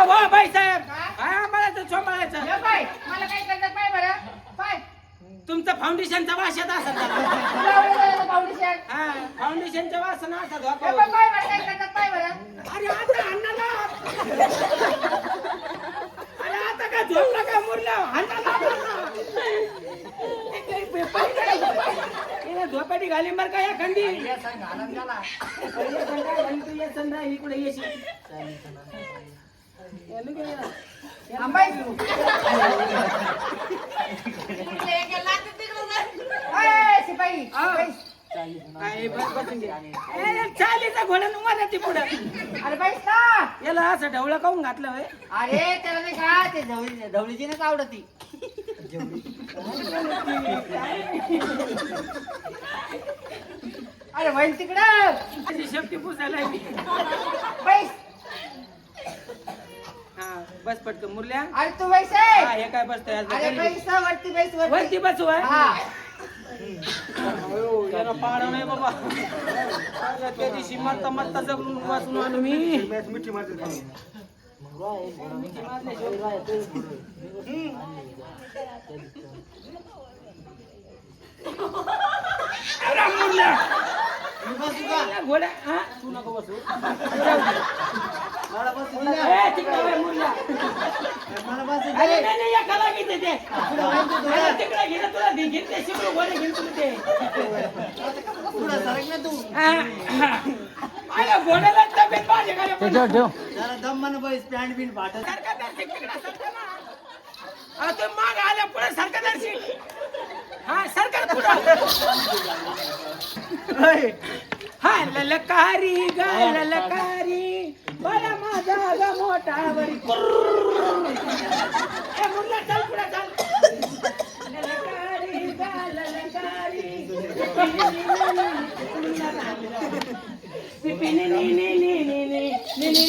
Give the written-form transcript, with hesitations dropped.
वा बाई साहेब मला सांभाळायचं बाय मला काय करतात पाय बरं पाय तुमचं फाउंडेशनचा वास येत असत फाउंडेशन हा फाउंडेशनच्या वासन असत पाय बरं काय करतात पाय बरं अरे आता अण्णाला अरे आता काय झोपला का मुरला झोपाटी घाली मर का एखादी इकडे येशील शिपाई चालीचा घोडा मराठी पुढं अरे बाई का याला असं ढवळं काऊन घातलं होय अरे त्याला नाही का ते ढवळीचीच आवडती अरे वैल तिकडं शेपटी पुसायला बैस हा बस पटकन मुरल्या अरे तू बैस हा हे काय बसतोय अरे बैस वरती बैस वरती बसू आहे हा त्याला पाडव नाही बाबा त्या दिवशी मरता मरता जगून वाचून आलो मी मिठी घोड्या हा तू नको बसू अरे नाही एकाला घेते ते तिकडे घेते तुला घेते शिकलो घोडे घेऊन तुला ते अरे घोड्याला तब्येत माझ्या जरा दम मन बैस पॅन्ट बिन फाटत तू माग आल्या पुढे सरकार दर्शी हा सरकार पुढे हा ललकारी ग ललकारी बरा माझा ग मोठा वरी ए मुन्ना चल पुढे चल ललकारी ग ललकारी पिपिनी नी नी नी नी नी नी नी नी